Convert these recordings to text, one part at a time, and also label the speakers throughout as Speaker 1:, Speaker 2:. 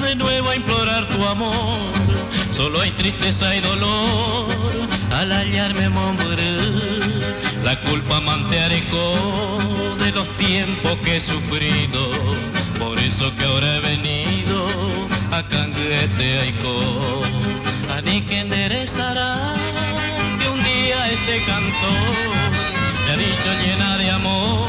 Speaker 1: De nuevo a implorar tu amor, solo hay tristeza y dolor al hallarme morir. La culpa manteareco de los tiempos que he sufrido, por eso que ahora he venido a Canguete Aicó. Ani que enderezará que un día este cantor me ha dicho llena de amor,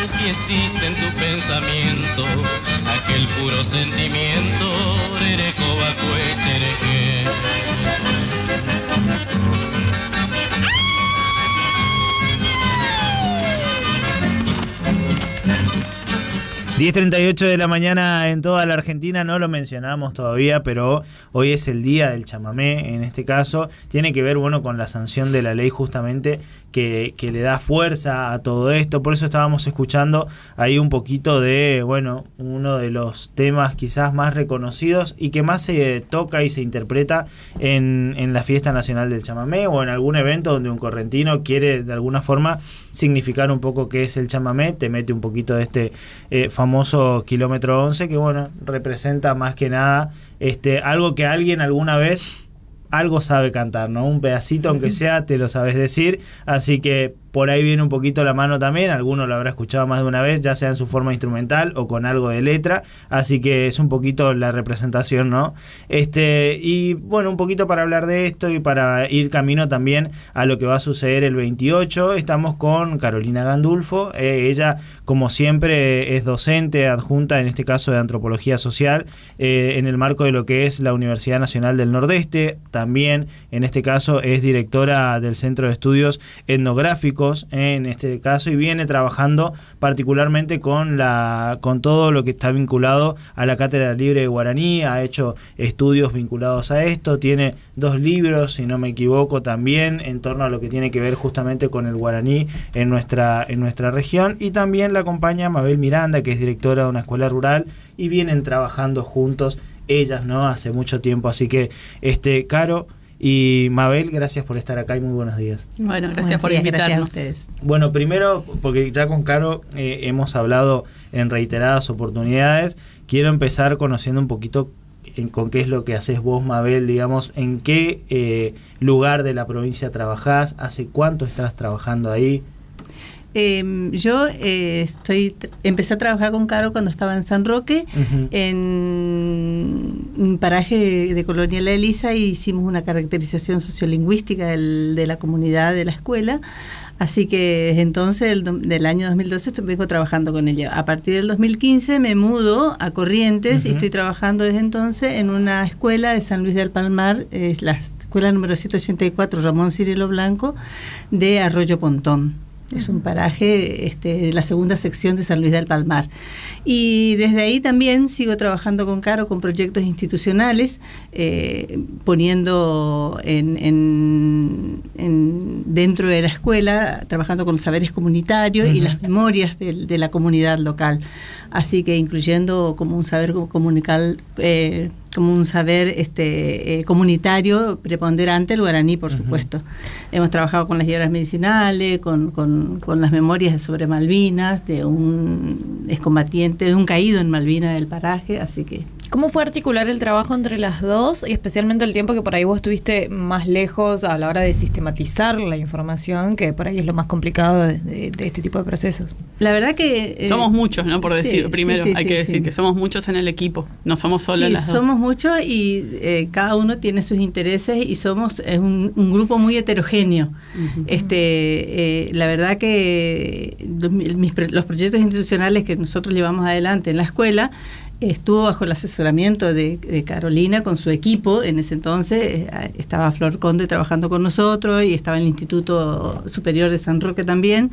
Speaker 1: si existe en tu pensamiento aquel puro sentimiento, Rerecobacue,
Speaker 2: 10:38 de la mañana en toda la Argentina, no lo mencionamos todavía, pero hoy es el día del chamamé, en este caso, tiene que ver, bueno, con la sanción de la ley justamente que le da fuerza a todo esto, por eso estábamos escuchando ahí un poquito de, bueno, uno de los temas quizás más reconocidos y que más se toca y se interpreta en la Fiesta Nacional del Chamamé o en algún evento donde un correntino quiere de alguna forma significar un poco qué es el chamamé, te mete un poquito de este famoso kilómetro 11 que, bueno, representa más que nada algo que alguien alguna vez algo sabe cantar, ¿no? Un pedacito, aunque sea, te lo sabes decir, así que por ahí viene un poquito la mano también, alguno lo habrá escuchado más de una vez, ya sea en su forma instrumental o con algo de letra, así que es un poquito la representación, ¿no? Y bueno, un poquito para hablar de esto y para ir camino también a lo que va a suceder el 28, estamos con Carolina Gandulfo, ella como siempre es docente adjunta, en este caso de Antropología Social, en el marco de lo que es la Universidad Nacional del Nordeste, también en este caso es directora del Centro de Estudios Etnográficos, en este caso, y viene trabajando particularmente con todo lo que está vinculado a la Cátedra Libre de Guaraní, ha hecho estudios vinculados a esto, tiene 2 libros, si no me equivoco, también en torno a lo que tiene que ver justamente con el guaraní en nuestra región, y también la acompaña Mabel Miranda, que es directora de una escuela rural, y vienen trabajando juntos ellas, ¿no? Hace mucho tiempo, así que Caro y Mabel, gracias por estar acá y muy buenos días.
Speaker 3: Bueno, gracias por invitarnos.
Speaker 4: Gracias a ustedes.
Speaker 2: Bueno, primero, porque ya con Caro hemos hablado en reiteradas oportunidades, quiero empezar conociendo un poquito con qué es lo que haces vos, Mabel, digamos, en qué lugar de la provincia trabajás, hace cuánto estás trabajando ahí.
Speaker 4: Yo empecé a trabajar con Caro cuando estaba en San Roque, en un paraje de Colonia La Elisa, y hicimos una caracterización sociolingüística de la comunidad de la escuela, así que desde entonces, del año 2012, vengo trabajando con ella. A partir del 2015 me mudo a Corrientes y estoy trabajando desde entonces en una escuela de San Luis del Palmar, es la escuela número 184 Ramón Cirilo Blanco de Arroyo Pontón. Es un paraje de la segunda sección de San Luis del Palmar. Y desde ahí también sigo trabajando con Caro con proyectos institucionales, poniendo dentro de la escuela, trabajando con los saberes comunitarios y las memorias de la comunidad local. Así que incluyendo como un saber comunitario preponderante el guaraní, por supuesto. Hemos trabajado con las hierbas medicinales, con las memorias sobre Malvinas, de un excombatiente, de un caído en Malvinas del paraje, así que...
Speaker 3: ¿Cómo fue articular el trabajo entre las dos y especialmente el tiempo que por ahí vos estuviste más lejos a la hora de sistematizar la información, que por ahí es lo más complicado de este tipo de procesos?
Speaker 4: La verdad que...
Speaker 5: somos muchos, ¿no? Por decir, primero hay que decir que somos muchos en el equipo, no somos solo las dos.
Speaker 4: Somos muchos y cada uno tiene sus intereses y somos un grupo muy heterogéneo. Uh-huh. La verdad que los proyectos institucionales que nosotros llevamos adelante en la escuela estuvo bajo el asesoramiento de Carolina con su equipo. En ese entonces estaba Flor Conde trabajando con nosotros y estaba en el Instituto Superior de San Roque también.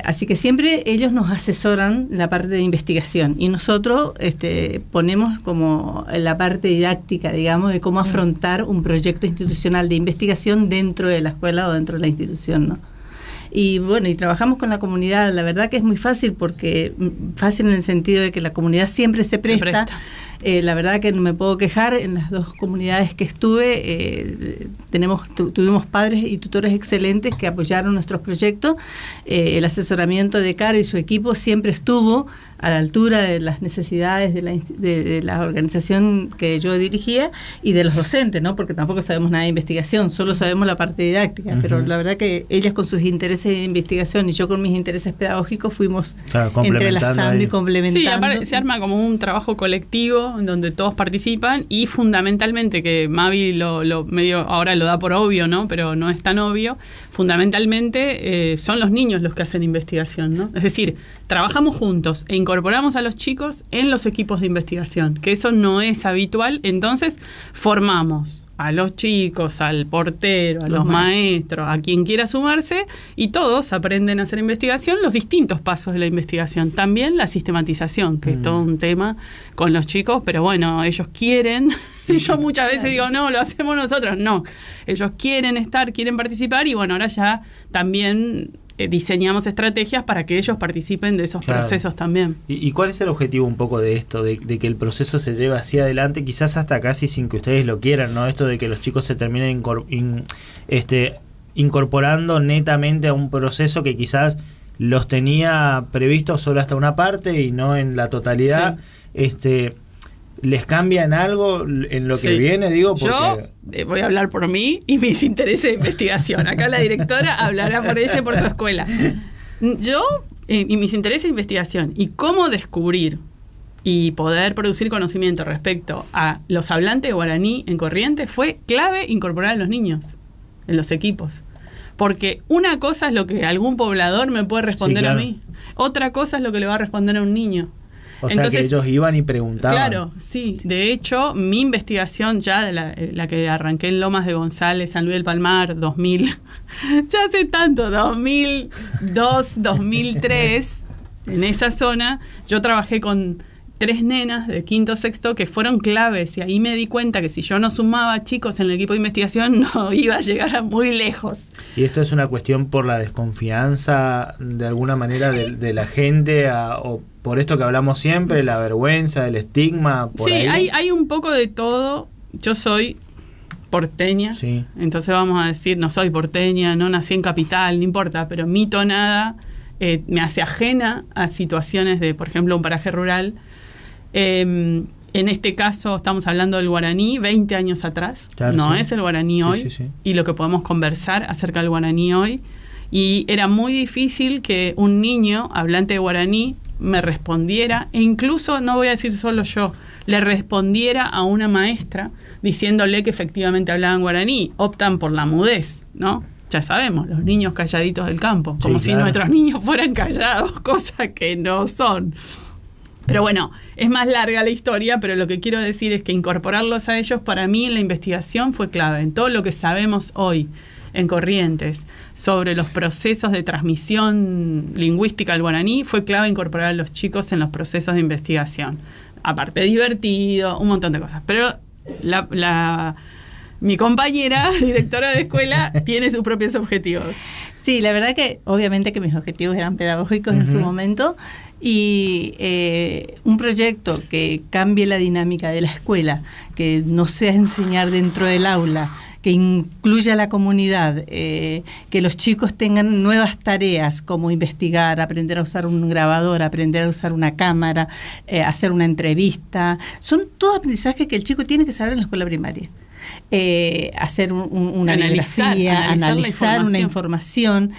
Speaker 4: Así que siempre ellos nos asesoran la parte de investigación y nosotros ponemos como la parte didáctica, digamos, de cómo afrontar un proyecto institucional de investigación dentro de la escuela o dentro de la institución, ¿no? Y bueno, y trabajamos con la comunidad. La verdad que es muy fácil, porque fácil en el sentido de que la comunidad siempre se presta. La verdad que no me puedo quejar. En las dos comunidades que estuve tuvimos padres y tutores excelentes que apoyaron nuestros proyectos. El asesoramiento de Caro y su equipo siempre estuvo a la altura de las necesidades de la organización que yo dirigía y de los docentes, ¿no? Porque tampoco sabemos nada de investigación, solo sabemos la parte didáctica. Uh-huh. Pero la verdad que ellas con sus intereses de investigación y yo con mis intereses pedagógicos fuimos entrelazando y complementando.
Speaker 5: Sí, aparte se arma como un trabajo colectivo en donde todos participan y fundamentalmente, que Mavi lo medio ahora lo da por obvio, ¿no? Pero no es tan obvio, fundamentalmente son los niños los que hacen investigación, ¿no? Es decir, trabajamos juntos e incorporamos a los chicos en los equipos de investigación, que eso no es habitual. Entonces formamos a los chicos, al portero, a los maestros, a quien quiera sumarse, y todos aprenden a hacer investigación, los distintos pasos de la investigación. También la sistematización, que es todo un tema con los chicos, pero bueno, ellos quieren. Yo muchas veces digo, no, lo hacemos nosotros. No, ellos quieren quieren participar, y bueno, ahora ya también diseñamos estrategias para que ellos participen de esos procesos también.
Speaker 2: ¿Y cuál es el objetivo un poco de esto, de que el proceso se lleve hacia adelante, quizás hasta casi sin que ustedes lo quieran, ¿no? Esto de que los chicos se terminen incorporando netamente a un proceso que quizás los tenía previstos solo hasta una parte y no en la totalidad. Sí. ¿Les cambia en algo en lo que viene? Digo, porque...
Speaker 5: Yo voy a hablar por mí y mis intereses de investigación. Acá la directora hablará por ella y por su escuela. Yo y mis intereses de investigación y cómo descubrir y poder producir conocimiento respecto a los hablantes de guaraní en Corrientes fue clave incorporar a los niños en los equipos. Porque una cosa es lo que algún poblador me puede responder a mí. Otra cosa es lo que le va a responder a un niño.
Speaker 2: Entonces, sea que ellos iban y preguntaban.
Speaker 5: Claro, sí. De hecho, mi investigación ya, la que arranqué en Lomas de González, San Luis del Palmar, 2000, ya hace tanto, 2002, 2003, en esa zona, yo trabajé con 3 nenas de quinto, sexto que fueron claves, y ahí me di cuenta que si yo no sumaba chicos en el equipo de investigación no iba a llegar a muy lejos.
Speaker 2: ¿Y esto es una cuestión por la desconfianza de alguna manera de la gente o por esto que hablamos siempre, la vergüenza, el estigma?
Speaker 5: Sí, hay un poco de todo. Yo soy porteña, entonces vamos a decir, no soy porteña, no nací en capital, no importa, pero mi tonada me hace ajena a situaciones de, por ejemplo, un paraje rural. En este caso estamos hablando del guaraní 20 años atrás, es el guaraní hoy, y lo que podemos conversar acerca del guaraní hoy, y era muy difícil que un niño hablante de guaraní me respondiera, e incluso, no voy a decir solo yo, le respondiera a una maestra diciéndole que efectivamente hablaban guaraní. Optan por la mudez, ¿no? Ya sabemos, los niños calladitos del campo, como si nuestros niños fueran callados, cosa que no son. Pero bueno, es más larga la historia, pero lo que quiero decir es que incorporarlos a ellos para mí en la investigación fue clave. En todo lo que sabemos hoy en Corrientes sobre los procesos de transmisión lingüística del guaraní, fue clave incorporar a los chicos en los procesos de investigación. Aparte divertido, un montón de cosas. Pero mi compañera, directora de escuela, tiene sus propios objetivos.
Speaker 4: Sí, la verdad que obviamente que mis objetivos eran pedagógicos en su momento, y un proyecto que cambie la dinámica de la escuela, que no sea enseñar dentro del aula, que incluya a la comunidad, que los chicos tengan nuevas tareas como investigar, aprender a usar un grabador, aprender a usar una cámara, hacer una entrevista. Son todos aprendizajes que el chico tiene que saber en la escuela primaria. Hacer una bibliografía, analizar una información,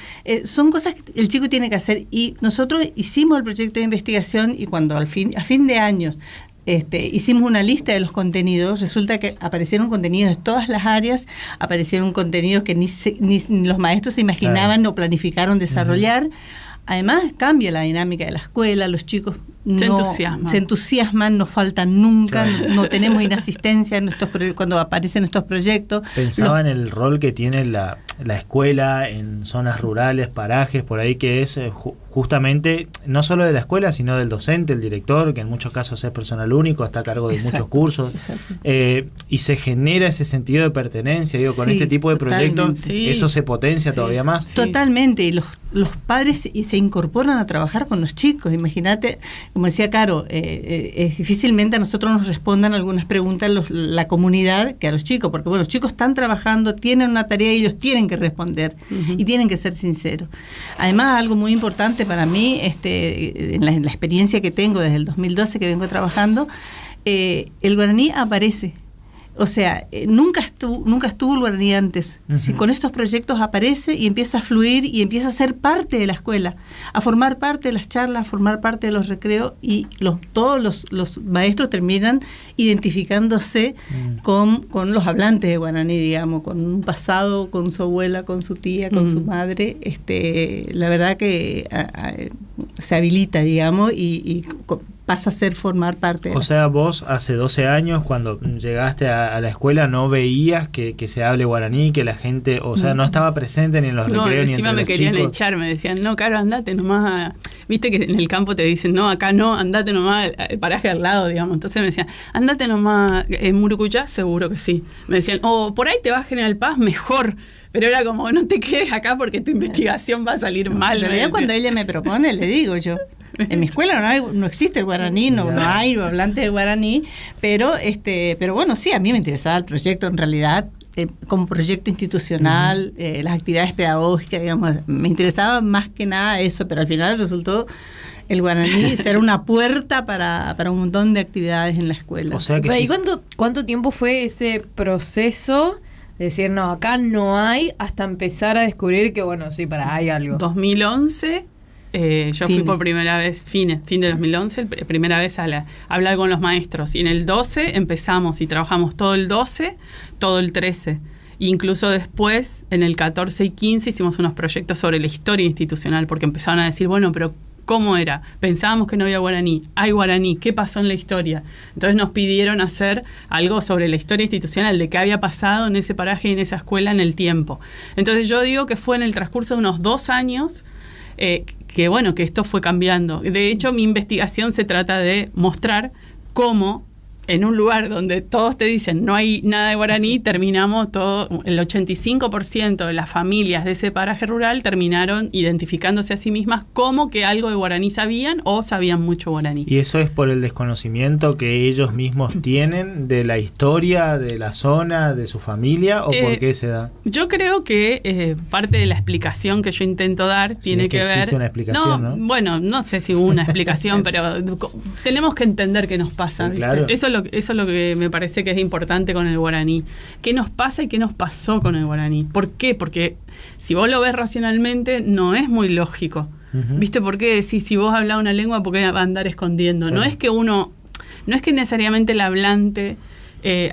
Speaker 4: son cosas que el chico tiene que hacer, y nosotros hicimos el proyecto de investigación, y cuando a fin de años hicimos una lista de los contenidos, resulta que aparecieron contenidos de todas las áreas, aparecieron contenidos que ni los maestros se imaginaban o planificaron desarrollar. Además, cambia la dinámica de la escuela, los chicos se entusiasman, no faltan nunca, no tenemos inasistencia cuando aparecen estos proyectos.
Speaker 2: Pensaba en el rol que tiene la escuela en zonas rurales, parajes, por ahí, que es justamente no solo de la escuela, sino del docente, el director, que en muchos casos es personal único, está a cargo de muchos cursos, y se genera ese sentido de pertenencia, con este tipo de proyectos, eso se potencia todavía más.
Speaker 4: Totalmente, y los padres se incorporan a trabajar con los chicos. Imagínate, como decía Caro, difícilmente a nosotros nos respondan algunas preguntas la comunidad que a los chicos, porque los chicos están trabajando, tienen una tarea y ellos tienen que responder, y tienen que ser sinceros. Además, algo muy importante para mí, en la experiencia que tengo desde el 2012 que vengo trabajando, el guaraní aparece. O sea, nunca estuvo el guaraní antes. Si con estos proyectos aparece y empieza a fluir y empieza a ser parte de la escuela, a formar parte de las charlas, a formar parte de los recreos, y todos los maestros terminan identificándose con los hablantes de guaraní, digamos, con un pasado, con su abuela, con su tía, con su madre. La verdad que se habilita, digamos, y pasa a formar parte.
Speaker 2: O sea, vos hace 12 años, cuando llegaste a la escuela, no veías que se hable guaraní, que la gente, no estaba presente ni en los recreos ni entre los chicos.
Speaker 5: No, encima me querían echar, me decían, no, Caro, andate nomás. Viste que en el campo te dicen, no, acá no, andate nomás al paraje al lado, digamos. Entonces me decían, andate nomás, en Murucuyá, seguro que sí. Me decían, por ahí te vas a General Paz, mejor. Pero era como, no te quedes acá porque tu investigación va a salir mal.
Speaker 4: En realidad, cuando ella me propone, le digo yo, en mi escuela no existe el guaraní, no hay hablante de guaraní, pero bueno, sí, a mí me interesaba el proyecto en realidad, como proyecto institucional, las actividades pedagógicas, digamos, me interesaba más que nada eso, pero al final resultó el guaraní ser una puerta para un montón de actividades en la escuela.
Speaker 3: O sea que ¿Y cuánto tiempo fue ese proceso de decir, no, acá no hay, hasta empezar a descubrir que, hay algo?
Speaker 5: 2011... yo fui por primera vez, fin de 2011, primera vez a hablar con los maestros. Y en el 12 empezamos y trabajamos todo el 12, todo el 13. Incluso después, en el 14 y 15, hicimos unos proyectos sobre la historia institucional, porque empezaron a decir, pero ¿cómo era? Pensábamos que no había guaraní. Hay guaraní. ¿Qué pasó en la historia? Entonces nos pidieron hacer algo sobre la historia institucional, de qué había pasado en ese paraje y en esa escuela en el tiempo. Entonces yo digo que fue en el transcurso de unos 2 años que esto fue cambiando. De hecho, mi investigación se trata de mostrar cómo en un lugar donde todos te dicen no hay nada de guaraní, terminamos todo, el 85% de las familias de ese paraje rural terminaron identificándose a sí mismas como que algo de guaraní sabían o sabían mucho guaraní.
Speaker 2: ¿Y eso es por el desconocimiento que ellos mismos tienen de la historia, de la zona, de su familia, o por qué se da?
Speaker 5: Yo creo que parte de la explicación que yo intento dar tiene que ver...
Speaker 2: Existe una explicación, ¿no?
Speaker 5: Bueno, no sé si hubo una explicación, pero tenemos que entender qué nos pasa. Sí, claro. Eso es lo que me parece que es importante con el guaraní. ¿Qué nos pasa y qué nos pasó con el guaraní? ¿Por qué? Porque si vos lo ves racionalmente, no es muy lógico. ¿Viste por qué decís, si vos hablás una lengua, por qué va a andar escondiendo? Claro. No es que necesariamente el hablante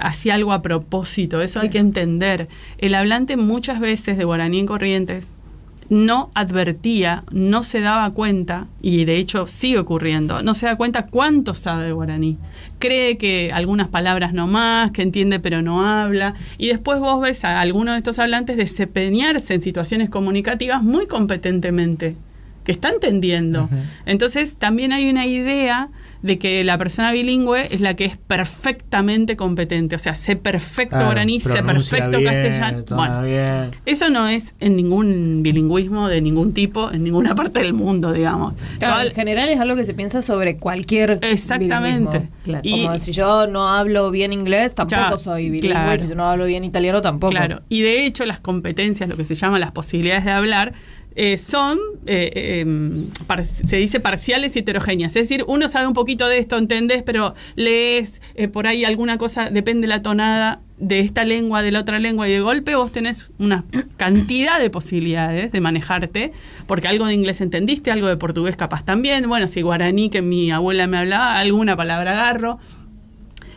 Speaker 5: hacía algo a propósito, eso hay que entender. El hablante muchas veces de guaraní en Corrientes no advertía, no se daba cuenta, y de hecho sigue ocurriendo, no se da cuenta cuánto sabe de guaraní. Cree que algunas palabras no más, que entiende pero no habla, y después vos ves a algunos de estos hablantes desempeñarse en situaciones comunicativas muy competentemente, que está entendiendo. Entonces también hay una idea de que la persona bilingüe es la que es perfectamente competente, o sea, sé perfecto guaraní, sé perfecto castellano. Bueno, bien. Eso no es en ningún bilingüismo de ningún tipo, en ninguna parte del mundo, digamos.
Speaker 3: Claro, en general es algo que se piensa sobre cualquier
Speaker 5: exactamente.
Speaker 3: Claro. Como si yo no hablo bien inglés, tampoco soy bilingüe, claro. Si yo no hablo bien italiano, tampoco.
Speaker 5: Claro, y de hecho las competencias, lo que se llama las posibilidades de hablar, son, se dice parciales y heterogéneas. Es decir, uno sabe un poquito de esto, entendés, pero lees por ahí alguna cosa, depende la tonada de esta lengua, de la otra lengua, y de golpe vos tenés una cantidad de posibilidades de manejarte, porque algo de inglés entendiste, algo de portugués capaz también, bueno, si guaraní, que mi abuela me hablaba, alguna palabra agarro.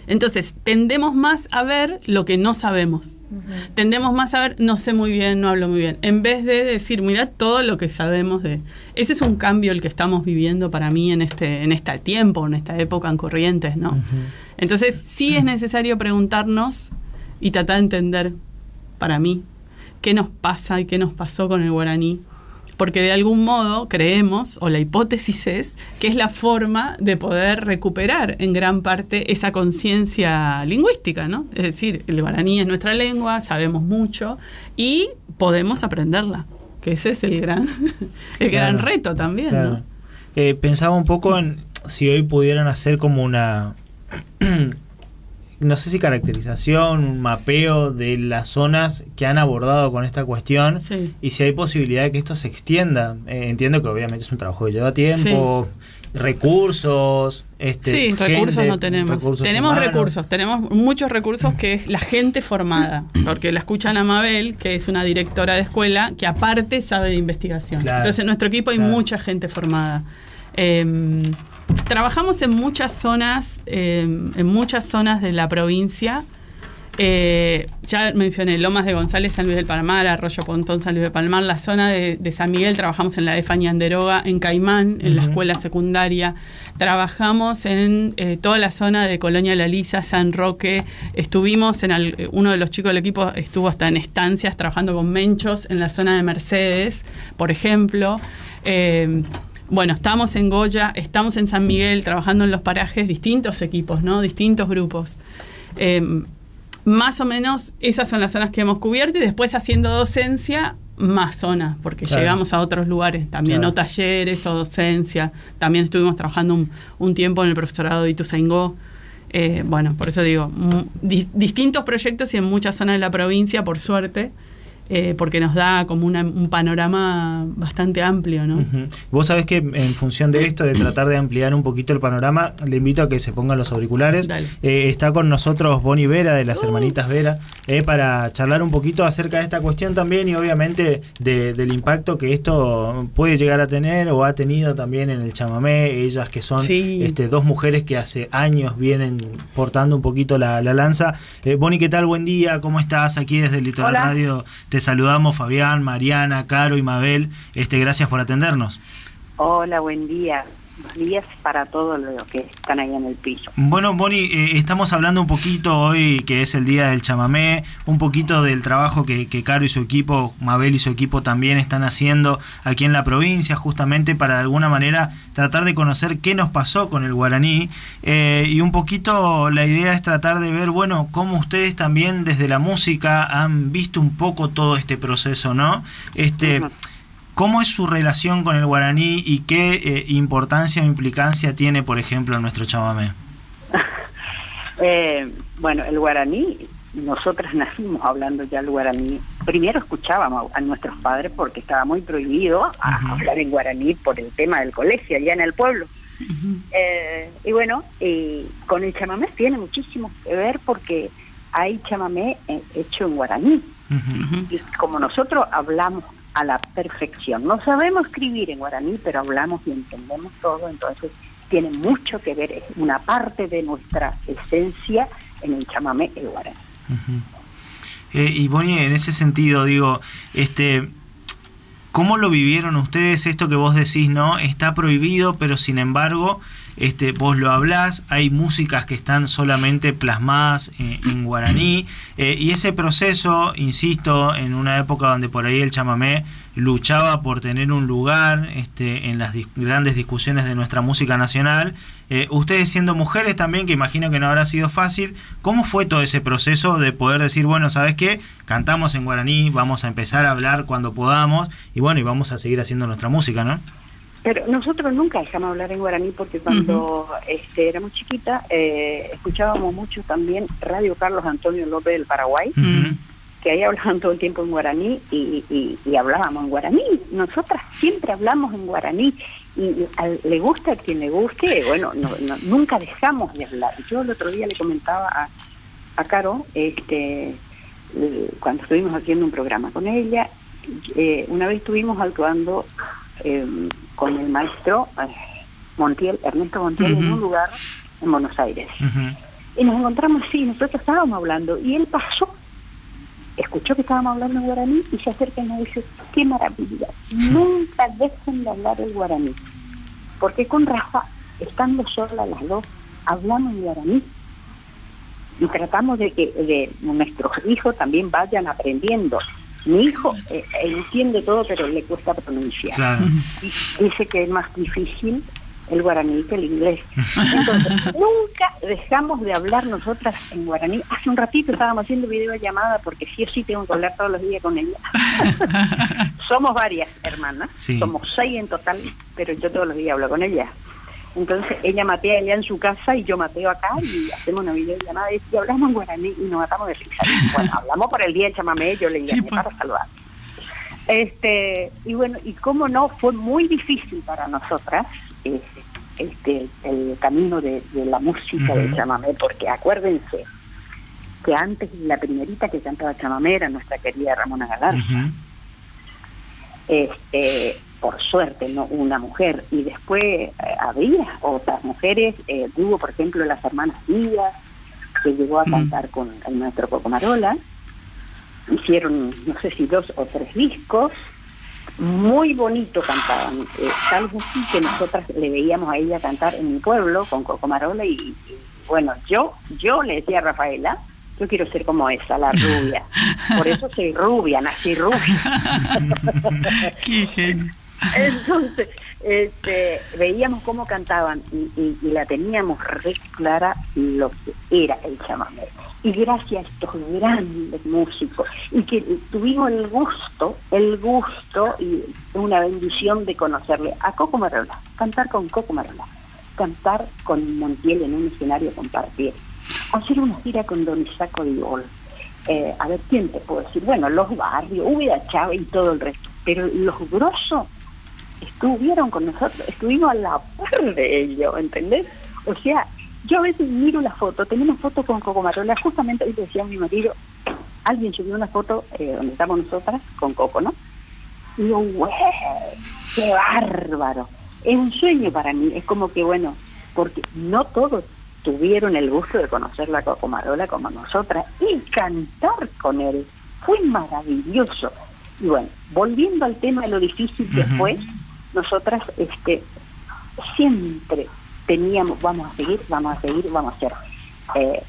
Speaker 5: Entonces, tendemos más a ver lo que no sabemos. Uh-huh. Tendemos más a ver, no sé muy bien, no hablo muy bien, en vez de decir, mira todo lo que sabemos de... Ese es un cambio el que estamos viviendo para mí en este tiempo, en esta época en Corrientes, ¿no? Uh-huh. Entonces, sí es necesario preguntarnos y tratar de entender, para mí, qué nos pasa y qué nos pasó con el guaraní. Porque de algún modo creemos, o la hipótesis es, que es la forma de poder recuperar en gran parte esa conciencia lingüística, ¿no? Es decir, el guaraní es nuestra lengua, sabemos mucho y podemos aprenderla, que ese es el gran gran reto también, claro.
Speaker 2: ¿No? Pensaba un poco en si hoy pudieran hacer como una... no sé si caracterización, un mapeo de las zonas que han abordado con esta cuestión, sí. Y si hay posibilidad de que esto se extienda. Entiendo que obviamente es un trabajo que lleva tiempo, sí. Recursos,
Speaker 5: sí, recursos no tenemos. Tenemos recursos, tenemos muchos recursos, que es la gente formada, porque la escuchan a Mabel, que es una directora de escuela, que aparte sabe de investigación. Claro, entonces en nuestro equipo hay mucha gente formada. Trabajamos en muchas zonas de la provincia. Ya mencioné Lomas de González, San Luis del Palmar, Arroyo Pontón, San Luis del Palmar, la zona de San Miguel. Trabajamos en la de Fañanderoga, en Caimán, en la escuela secundaria. Trabajamos en toda la zona de Colonia La Lisa, San Roque. Estuvimos uno de los chicos del equipo estuvo hasta en estancias trabajando con menchos en la zona de Mercedes, por ejemplo. Bueno, estamos en Goya, estamos en San Miguel, trabajando en los parajes, distintos equipos, ¿no? Distintos grupos. Más o menos esas son las zonas que hemos cubierto, y después haciendo docencia, más zonas, porque claro, llegamos a otros lugares también, claro, o talleres o docencia. También estuvimos trabajando un tiempo en el profesorado de Ituzaingó. Bueno, por eso digo, distintos proyectos y en muchas zonas de la provincia, por suerte. Porque nos da como un panorama bastante amplio, ¿no? Uh-huh.
Speaker 2: Vos sabés que en función de esto, de tratar de ampliar un poquito el panorama, le invito a que se pongan los auriculares. Está con nosotros Bonnie Vera, de las Hermanitas Vera, para charlar un poquito acerca de esta cuestión también, y obviamente del impacto que esto puede llegar a tener o ha tenido también en el chamamé. Ellas que son dos mujeres que hace años vienen portando un poquito la lanza. Bonnie, ¿qué tal? Buen día, ¿cómo estás? Aquí desde el Litoral Hola. Radio te saludamos, Fabián, Mariana, Caro y Mabel. Gracias por atendernos.
Speaker 6: Hola, buen día. Buenos días para todos los que están ahí en el piso.
Speaker 2: Bueno, Bonnie, estamos hablando un poquito hoy, que es el Día del Chamamé, un poquito del trabajo que Caro y su equipo, Mabel y su equipo también están haciendo aquí en la provincia, justamente para de alguna manera tratar de conocer qué nos pasó con el guaraní, y un poquito la idea es tratar de ver, bueno, cómo ustedes también desde la música han visto un poco todo este proceso, ¿no? Uh-huh. ¿Cómo es su relación con el guaraní y qué importancia o implicancia tiene, por ejemplo, en nuestro chamamé?
Speaker 6: Bueno, el guaraní, nosotras nacimos hablando ya el guaraní. Primero escuchábamos a nuestros padres porque estaba muy prohibido hablar en guaraní por el tema del colegio allá en el pueblo. Y bueno, con el chamamé tiene muchísimo que ver porque hay chamamé hecho en guaraní. Y como nosotros hablamos a la perfección. No sabemos escribir en guaraní, pero hablamos y entendemos todo, entonces tiene mucho que ver, es una parte de nuestra esencia en el chamamé, el guaraní.
Speaker 2: Y Bonnie, en ese sentido, digo, ¿cómo lo vivieron ustedes esto que vos decís, no? Está prohibido, pero sin embargo, vos lo hablás, hay músicas que están solamente plasmadas en guaraní, y ese proceso, insisto, en una época donde por ahí el chamamé luchaba por tener un lugar en las grandes discusiones de nuestra música nacional. Ustedes siendo mujeres también, que imagino que no habrá sido fácil, ¿cómo fue todo ese proceso de poder decir, bueno, ¿sabes qué? Cantamos en guaraní, vamos a empezar a hablar cuando podamos, y bueno, y vamos a seguir haciendo nuestra música, ¿no?
Speaker 6: Pero nosotros nunca dejamos hablar en guaraní porque cuando éramos chiquitas escuchábamos mucho también Radio Carlos Antonio López del Paraguay, que ahí hablaban todo el tiempo en guaraní y hablábamos en guaraní. Nosotras siempre hablamos en guaraní y le gusta a quien le guste, bueno, nunca dejamos de hablar. Yo el otro día le comentaba a Caro, cuando estuvimos haciendo un programa con ella, una vez estuvimos actuando con el maestro Ernesto Montiel en un lugar en Buenos Aires. Y nos encontramos así, nosotros estábamos hablando, y él pasó, escuchó que estábamos hablando en guaraní, y se acerca y nos dice, qué maravilla, nunca dejen de hablar el guaraní, porque con Rafa, estando solas las dos, hablamos en guaraní, y tratamos de que nuestros hijos también vayan aprendiendo. Mi hijo entiende todo, pero le cuesta pronunciar. Claro. Dice que es más difícil el guaraní que el inglés. Entonces, nunca dejamos de hablar nosotras en guaraní. Hace un ratito estábamos haciendo videollamada porque sí o sí tengo que hablar todos los días con ella. Somos varias hermanas, somos 6 en total, pero yo todos los días hablo con ella. Entonces ella matea allá en su casa y yo mateo acá y hacemos una videollamada y hablamos en guaraní y nos matamos de risa. Bueno, hablamos por el día del chamamé, yo le llamé para saludar. Y bueno, y cómo no, fue muy difícil para nosotras el camino de la música del chamamé, porque acuérdense que antes la primerita que cantaba chamamé era nuestra querida Ramona Galarza. Por suerte, no una mujer, y después había otras mujeres, hubo por ejemplo las hermanas Díaz, que llegó a cantar con el maestro Coco Marola, hicieron no sé si 2 o 3 discos, muy bonito cantaban, tal vez sí que nosotras le veíamos a ella cantar en mi pueblo con Coco Marola y bueno, yo le decía a Rafaela, yo quiero ser como esa, la rubia, por eso soy rubia, nací rubia.
Speaker 5: Qué genio.
Speaker 6: Entonces, veíamos cómo cantaban y la teníamos re clara lo que era el chamamé. Y gracias a estos grandes músicos, y que tuvimos el gusto y una bendición de conocerle a Coco Marola, cantar con Coco Marola, cantar con Montiel en un escenario compartir, hacer una gira con Don Isaco Diol. A ver, ¿quién te puedo decir? Bueno, Los Barrios, Úbeda Chávez y todo el resto, pero los grosos estuvieron con nosotros, estuvimos a la par de ellos, ¿entendés? O sea, yo a veces miro la foto, tenemos fotos con Coco Marola, justamente hoy decía mi marido, alguien subió una foto donde estamos nosotras con Coco, ¿no? Y digo, ¡güey! ¡Qué bárbaro! Es un sueño para mí, es como que bueno, porque no todos tuvieron el gusto de conocer la Coco Marola como nosotras y cantar con él, fue maravilloso. Y bueno, volviendo al tema de lo difícil que fue, nosotras siempre teníamos, vamos a seguir, vamos a hacer.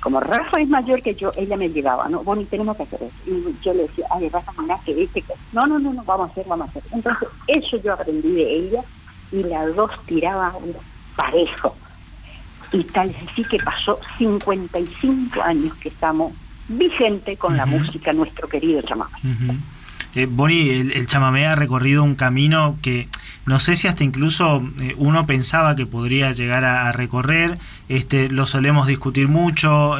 Speaker 6: Como Rafa es mayor que yo, ella me llevaba, ¿no? Bueno, y tenemos que hacer eso. Y yo le decía, ay, Rafa, que viste que... No, vamos a hacer. Entonces, eso yo aprendí de ella, y las dos tiraban parejo. Y tal es así que pasó 55 años que estamos vigentes con la música, nuestro querido chamamé.
Speaker 2: Bonnie, el chamamé ha recorrido un camino que no sé si hasta incluso uno pensaba que podría llegar a recorrer, lo solemos discutir mucho,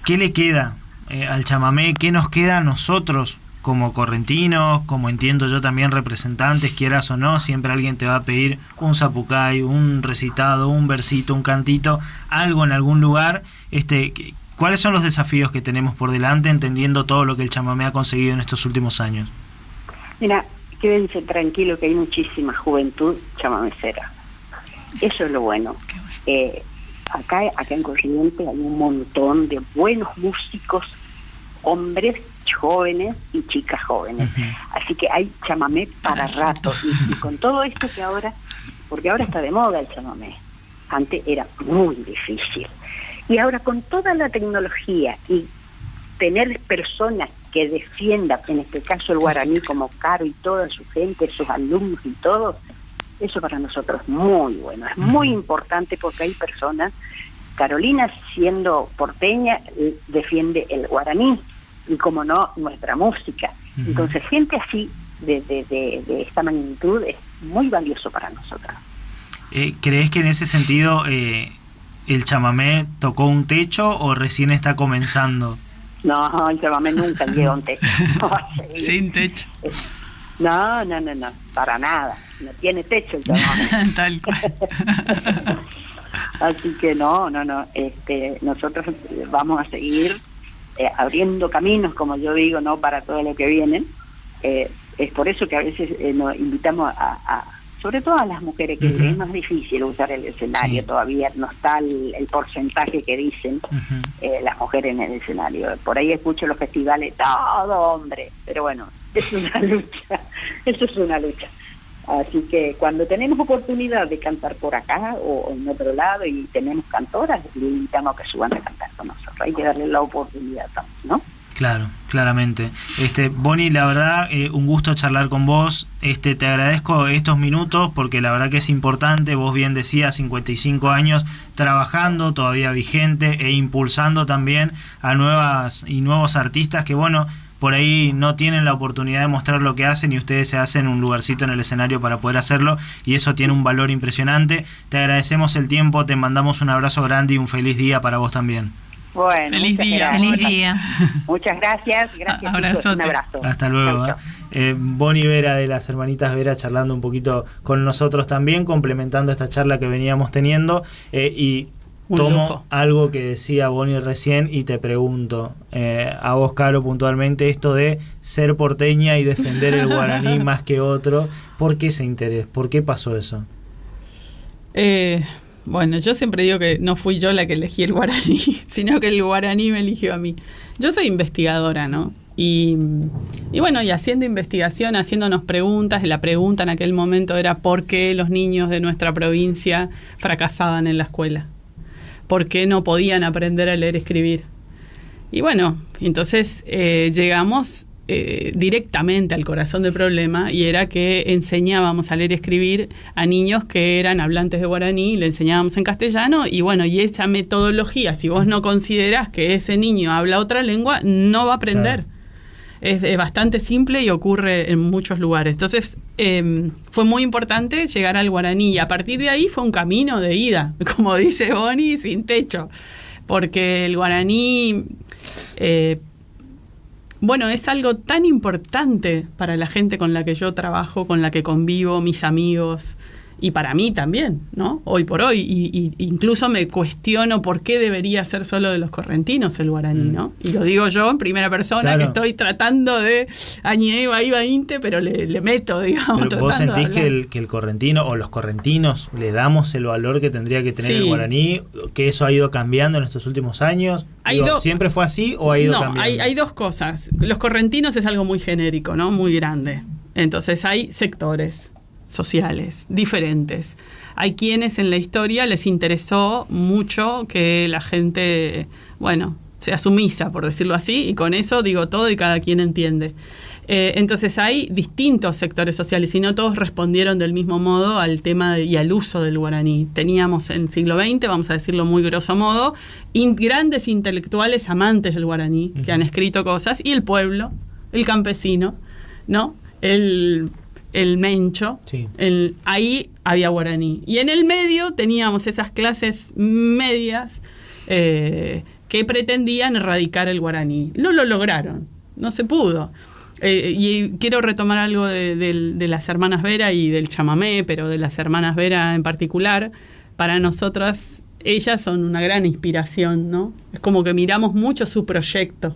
Speaker 2: ¿qué le queda al chamamé? ¿Qué nos queda a nosotros como correntinos, como entiendo yo también representantes, quieras o no? Siempre alguien te va a pedir un zapucay, un recitado, un versito, un cantito, algo en algún lugar. ¿Cuáles son los desafíos que tenemos por delante, entendiendo todo lo que el chamamé ha conseguido en estos últimos años?
Speaker 6: Mira, quédense tranquilos que hay muchísima juventud chamamecera. Eso es lo bueno. Acá en Corrientes hay un montón de buenos músicos, hombres jóvenes y chicas jóvenes. Así que hay chamamé para rato. Y con todo esto que ahora, porque ahora está de moda el chamamé, antes era muy difícil. Y ahora con toda la tecnología y tener personas que defienda, en este caso el guaraní, como Caro y toda su gente, sus alumnos y todos, eso para nosotros es muy bueno, es muy importante porque hay personas, Carolina siendo porteña, defiende el guaraní, y como no, nuestra música. Entonces gente así, de esta magnitud, es muy valioso para nosotros.
Speaker 2: ¿Crees que en ese sentido el chamamé tocó un techo o recién está comenzando?
Speaker 6: No, el chamamé nunca llega a un techo.
Speaker 5: Sin techo.
Speaker 6: No, para nada. No tiene techo el chamamé.
Speaker 5: Tal cual.
Speaker 6: Así que no. Nosotros vamos a seguir abriendo caminos, como yo digo, no para todo lo que vienen. Es por eso que a veces nos invitamos sobre todo a las mujeres, que es más difícil usar el escenario, todavía no está el porcentaje que dicen las mujeres en el escenario. Por ahí escucho los festivales, todo hombre, pero bueno, es una lucha, eso es una lucha. Así que cuando tenemos oportunidad de cantar por acá o en otro lado y tenemos cantoras, le invitamos a que suban a cantar con nosotros. Hay que darle la oportunidad también, ¿no?
Speaker 2: Claro, claramente. Bonnie, la verdad, un gusto charlar con vos. Te agradezco estos minutos porque la verdad que es importante. Vos bien decías, 55 años trabajando, todavía vigente e impulsando también a nuevos artistas que, bueno, por ahí no tienen la oportunidad de mostrar lo que hacen y ustedes se hacen un lugarcito en el escenario para poder hacerlo y eso tiene un valor impresionante. Te agradecemos el tiempo, te mandamos un abrazo grande y un feliz día para vos también.
Speaker 6: Bueno,
Speaker 5: feliz día.
Speaker 6: Muchas gracias.
Speaker 5: Abrazote.
Speaker 6: Un abrazo.
Speaker 2: Hasta luego. Bonnie Vera, de las hermanitas Vera, charlando un poquito con nosotros también, complementando esta charla que veníamos teniendo. Y tomo algo que decía Bonnie recién y te pregunto a vos, Caro, puntualmente, esto de ser porteña y defender el guaraní más que otro. ¿Por qué ese interés? ¿Por qué pasó eso?
Speaker 5: Bueno, yo siempre digo que no fui yo la que elegí el guaraní, sino que el guaraní me eligió a mí. Yo soy investigadora, ¿no? Y bueno, y haciendo investigación, haciéndonos preguntas, la pregunta en aquel momento era ¿por qué los niños de nuestra provincia fracasaban en la escuela? ¿Por qué no podían aprender a leer y escribir? Y bueno, entonces llegamos directamente al corazón del problema y era que enseñábamos a leer y escribir a niños que eran hablantes de guaraní, le enseñábamos en castellano y bueno, y esa metodología, si vos no considerás que ese niño habla otra lengua, no va a aprender. Claro. Es bastante simple y ocurre en muchos lugares. Entonces fue muy importante llegar al guaraní y a partir de ahí fue un camino de ida, como dice Bonnie, sin techo, porque el guaraní bueno, es algo tan importante para la gente con la que yo trabajo, con la que convivo, mis amigos, y para mí también, ¿no? Hoy por hoy, y incluso me cuestiono por qué debería ser solo de los correntinos el guaraní, ¿no? Y lo digo yo en primera persona, claro, que estoy tratando de añeva, iba, inte, pero le meto, digamos.
Speaker 2: Pero vos sentís que el correntino o los correntinos le damos el valor que tendría que tener el guaraní, que eso ha ido cambiando en estos últimos años. ¿Siempre fue así o ha ido cambiando? No, hay dos cosas. Los correntinos es algo muy genérico, ¿no? Muy grande. Entonces hay sectores sociales diferentes. Hay quienes en la historia les interesó mucho que la gente, bueno, sea sumisa, por decirlo así, y con eso digo todo y cada quien entiende. Entonces hay distintos sectores sociales y no todos respondieron del mismo modo al tema y al uso del guaraní. Teníamos en el siglo XX, vamos a decirlo muy grosso modo, grandes intelectuales amantes del guaraní, que han escrito cosas, y el pueblo, el campesino, ¿no? El mencho, sí. Ahí había guaraní. Y en el medio teníamos esas clases medias que pretendían erradicar el guaraní. No lo lograron, no se pudo. Y quiero retomar algo de las hermanas Vera y del chamamé, pero de las hermanas Vera en particular. Para nosotras, ellas son una gran inspiración, ¿no? Es como que miramos mucho su proyecto,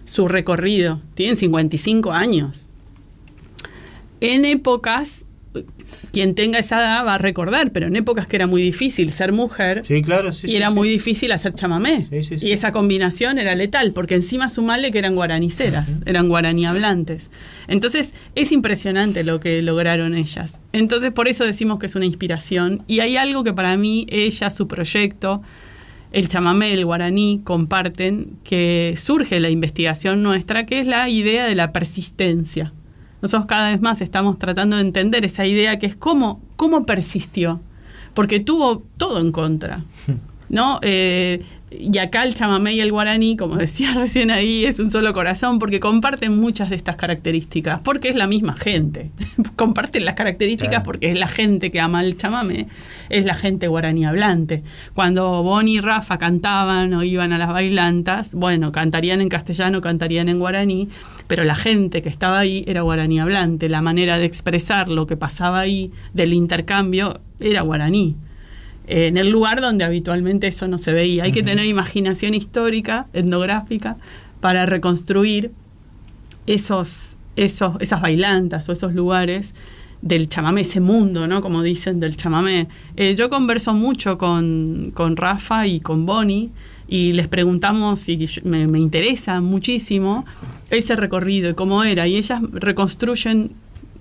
Speaker 2: su recorrido. Tienen 55 años. En épocas, quien tenga esa edad va a recordar, pero en épocas que era muy difícil ser mujer, sí, claro, sí, y era muy difícil hacer chamamé. Sí. Y esa combinación era letal, porque encima sumale que eran guaraniceras, eran guaraní hablantes. Entonces, es impresionante lo que lograron ellas. Entonces, por eso decimos que es una inspiración. Y hay algo que para mí, ella, su proyecto,
Speaker 5: el chamamé, el guaraní, comparten que surge la investigación nuestra, que es la idea de la persistencia. Nosotros cada vez más estamos tratando de entender esa idea que es cómo persistió, porque tuvo todo en contra, ¿no? Y acá el chamamé y el guaraní, como decía recién ahí, es un solo corazón, porque comparten muchas de estas características, porque es la misma gente. Comparten las características, claro, porque es la gente que ama el chamamé, es la gente guaraní hablante. Cuando Bonnie y Rafa cantaban o iban a las bailantas, bueno, cantarían en castellano, cantarían en guaraní, pero la gente que estaba ahí era guaraní hablante. La manera de expresar lo que pasaba ahí, del intercambio, era guaraní. En el lugar donde habitualmente eso no se veía. Hay que tener imaginación histórica, etnográfica, para reconstruir esas bailantas o esos lugares del chamamé, ese mundo, ¿no? Como dicen, del chamamé. Yo converso mucho con Rafa y con Bonnie y les preguntamos, y me interesa muchísimo ese recorrido y cómo era. Y ellas reconstruyen,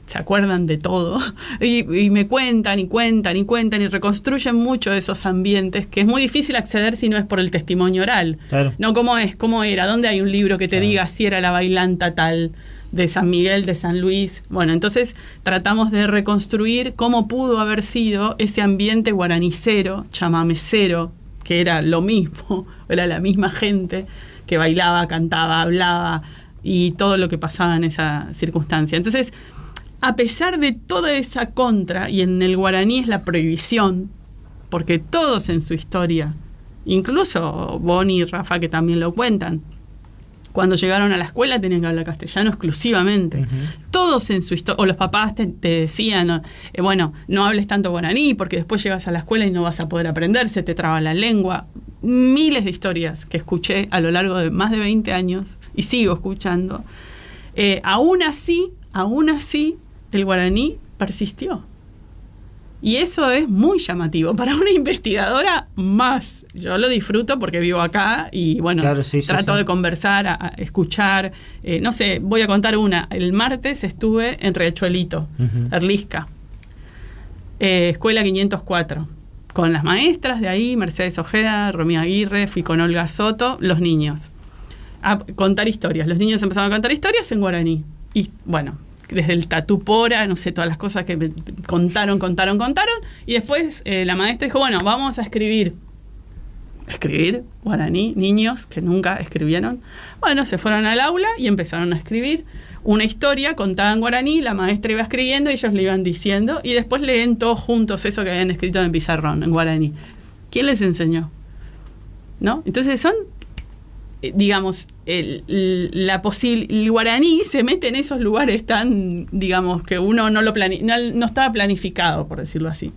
Speaker 5: se acuerdan de todo y me cuentan y reconstruyen mucho de esos ambientes que es muy difícil acceder si no es por el testimonio oral. Claro. No, cómo era, dónde hay un libro que te diga si era la bailanta tal de San Miguel, de San Luis. Bueno, entonces tratamos de reconstruir cómo pudo haber sido ese ambiente guaranicero, chamamecero, que era lo mismo, era la misma gente que bailaba, cantaba, hablaba y todo lo que pasaba en esa circunstancia. Entonces, a pesar de toda esa contra, y en el guaraní es la prohibición, porque todos en su historia, incluso Bonnie y Rafa que también lo cuentan, cuando llegaron a la escuela tenían que hablar castellano exclusivamente. Todos en su historia, o los papás te decían, bueno, no hables tanto guaraní porque después llegas a la escuela y no vas a poder aprender, se te traba la lengua. Miles de historias que escuché a lo largo de más de 20 años y sigo escuchando. Aún así, el guaraní persistió. Y eso es muy llamativo. Para una investigadora más. Yo lo disfruto porque vivo acá y bueno, claro, trato de conversar, a escuchar. No sé, voy a contar una. El martes estuve en Riachuelito, Erlisca, escuela 504, con las maestras de ahí, Mercedes Ojeda, Romina Aguirre, fui con Olga Soto, los niños. A contar historias. Los niños empezaron a contar historias en guaraní. Y bueno, desde el tatupora, no sé, todas las cosas que me contaron, y después la maestra dijo, bueno, vamos a escribir guaraní, niños que nunca escribieron. Bueno, se fueron al aula y empezaron a escribir una historia contada en guaraní, la maestra iba escribiendo y ellos le iban diciendo, y después leen todos juntos eso que habían escrito en el pizarrón, en guaraní. ¿Quién les enseñó? ¿No? Entonces son, digamos, el guaraní se mete en esos lugares tan, digamos, que uno no estaba planificado, por decirlo así.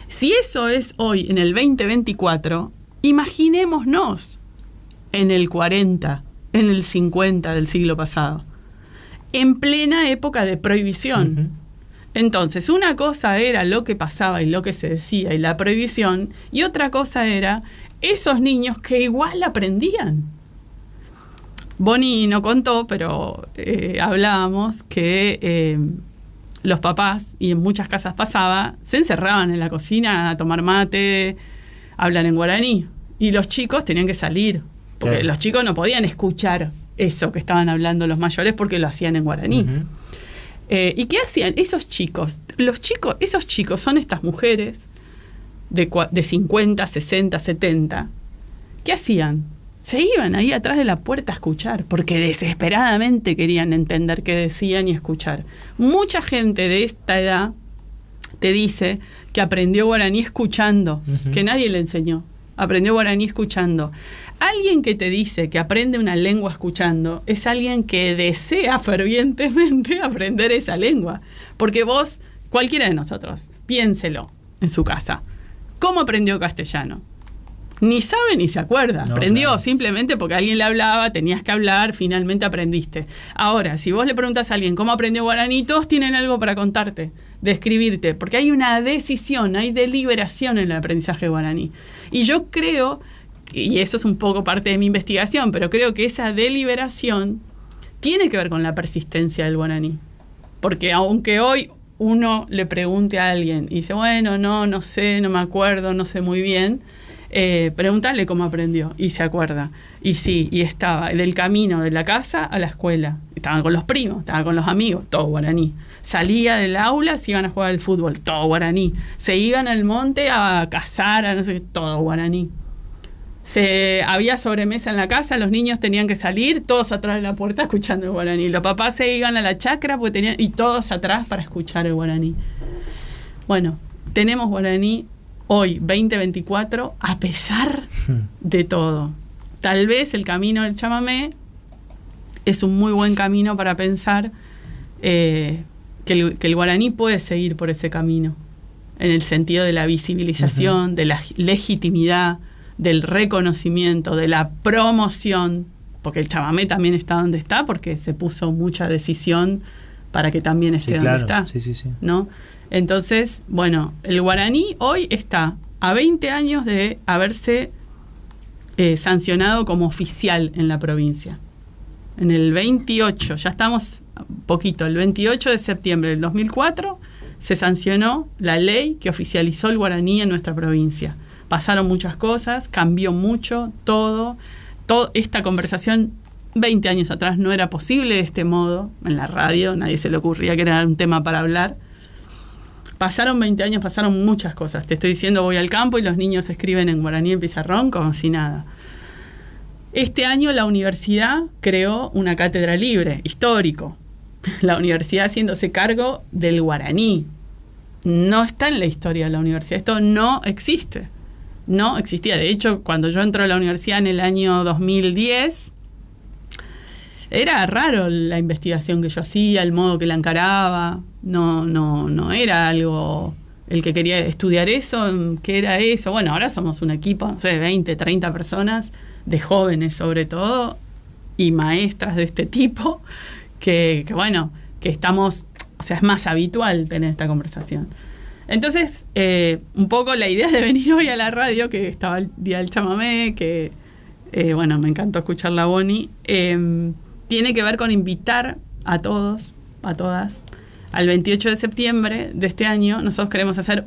Speaker 5: Si eso es hoy, en el 2024, imaginémonos en el 40, en el 50 del siglo pasado, en plena época de prohibición. Entonces, una cosa era lo que pasaba y lo que se decía y la prohibición, y otra cosa era esos niños que igual aprendían. Bonnie no contó, pero hablábamos que los papás, y en muchas casas pasaba, se encerraban en la cocina a tomar mate, hablar en guaraní, y los chicos tenían que salir, porque los chicos no podían escuchar eso que estaban hablando los mayores porque lo hacían en guaraní. ¿Y qué hacían esos chicos? Esos chicos son estas mujeres de 50, 60, 70. ¿Qué hacían? Se iban ahí atrás de la puerta a escuchar, porque desesperadamente querían entender qué decían y escuchar. Mucha gente de esta edad te dice que aprendió guaraní escuchando, que nadie le enseñó. Aprendió guaraní escuchando. Alguien que te dice que aprende una lengua escuchando es alguien que desea fervientemente aprender esa lengua. Porque vos, cualquiera de nosotros, piénselo en su casa. ¿Cómo aprendió castellano? Ni sabe ni se acuerda. Aprendió simplemente porque alguien le hablaba, tenías que hablar, finalmente aprendiste. Ahora, si vos le preguntas a alguien cómo aprendió guaraní, todos tienen algo para contarte, describirte, porque hay una decisión, hay deliberación en el aprendizaje guaraní. Y yo creo, y eso es un poco parte de mi investigación, pero creo que esa deliberación tiene que ver con la persistencia del guaraní. Porque aunque hoy uno le pregunte a alguien y dice, bueno, no sé, no me acuerdo, no sé muy bien, Preguntale cómo aprendió y se acuerda. Y sí, y estaba del camino de la casa a la escuela. Estaban con los primos, estaban con los amigos, todo guaraní. Salía del aula, se iban a jugar al fútbol, todo guaraní. Se iban al monte a cazar, a no sé qué, todo guaraní. Había sobremesa en la casa, los niños tenían que salir, todos atrás de la puerta escuchando el guaraní. Los papás se iban a la chacra y todos atrás para escuchar el guaraní. Bueno, tenemos guaraní hoy, 2024, a pesar de todo. Tal vez el camino del chamamé es un muy buen camino para pensar que el guaraní puede seguir por ese camino, en el sentido de la visibilización, de la legitimidad, del reconocimiento, de la promoción, porque el chamamé también está donde está, porque se puso mucha decisión para que también esté donde está.
Speaker 2: Sí.
Speaker 5: ¿No? Entonces, bueno, el guaraní hoy está a 20 años de haberse sancionado como oficial en la provincia. En el 28, ya estamos poquito, el 28 de septiembre del 2004 se sancionó la ley que oficializó el guaraní en nuestra provincia. Pasaron muchas cosas, cambió mucho todo. Esta conversación 20 años atrás no era posible de este modo. En la radio nadie se le ocurría que era un tema para hablar. Pasaron 20 años, pasaron muchas cosas. Te estoy diciendo, voy al campo y los niños escriben en guaraní en pizarrón como si nada. Este año la universidad creó una cátedra libre, histórico. La universidad haciéndose cargo del guaraní. No está en la historia de la universidad. Esto no existe. No existía. De hecho, cuando yo entré a la universidad en el año 2010, era raro la investigación que yo hacía, el modo que la encaraba. No era algo... El que quería estudiar eso, ¿qué era eso? Bueno, ahora somos un equipo, no sé, 20, 30 personas, de jóvenes sobre todo, y maestras de este tipo, que estamos... O sea, es más habitual tener esta conversación. Entonces, un poco la idea de venir hoy a la radio, que estaba el Día del Chamamé, que, me encantó escuchar la Boni, tiene que ver con invitar a todos, a todas, al 28 de septiembre de este año. Nosotros queremos hacer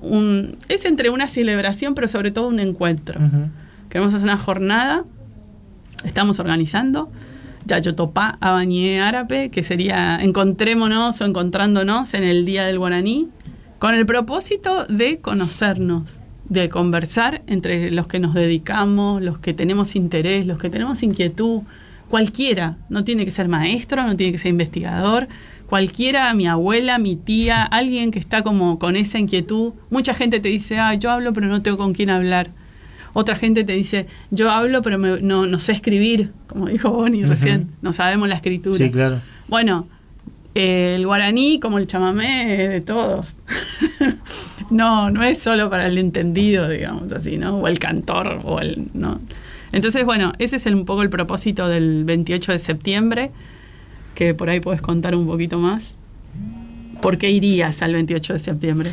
Speaker 5: es entre una celebración, pero sobre todo un encuentro. Uh-huh. Queremos hacer una jornada, estamos organizando, Yayotopá Abañé Árape, que sería encontrémonos o encontrándonos en el Día del Guaraní, con el propósito de conocernos, de conversar entre los que nos dedicamos, los que tenemos interés, los que tenemos inquietud, cualquiera, no tiene que ser maestro, no tiene que ser investigador, cualquiera, mi abuela, mi tía, alguien que está como con esa inquietud. Mucha gente te dice, yo hablo pero no tengo con quién hablar. Otra gente te dice, yo hablo pero no sé escribir, como dijo Boni recién, no sabemos la escritura.
Speaker 2: Sí, claro.
Speaker 5: Bueno, el guaraní, como el chamamé, es de todos. no es solo para el entendido, digamos así, ¿no? O el cantor, ¿no? Entonces, bueno, ese es un poco el propósito del 28 de septiembre, que por ahí puedes contar un poquito más. ¿Por qué irías al 28 de septiembre,